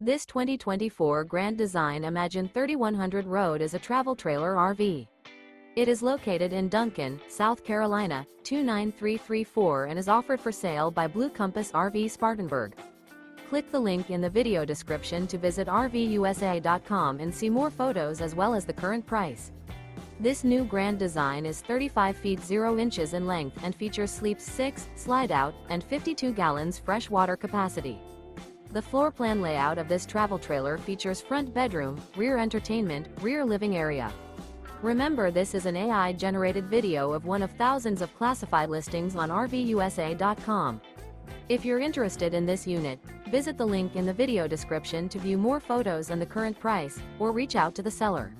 This 2024 Grand Design Imagine 3100 Road is a travel trailer RV. It is located in Duncan, South Carolina, 29334 and is offered for sale by Blue Compass RV Spartanburg. Click the link in the video description to visit RVUSA.com and see more photos as well as the current price. This new Grand Design is 35 feet 0 inches in length and features sleeps 6, slide-out, and 52 gallons fresh water capacity. The floor plan layout of this travel trailer features front bedroom, rear entertainment, rear living area. Remember, this is an AI-generated video of one of thousands of classified listings on RVUSA.com. If you're interested in this unit, visit the link in the video description to view more photos and the current price, or reach out to the seller.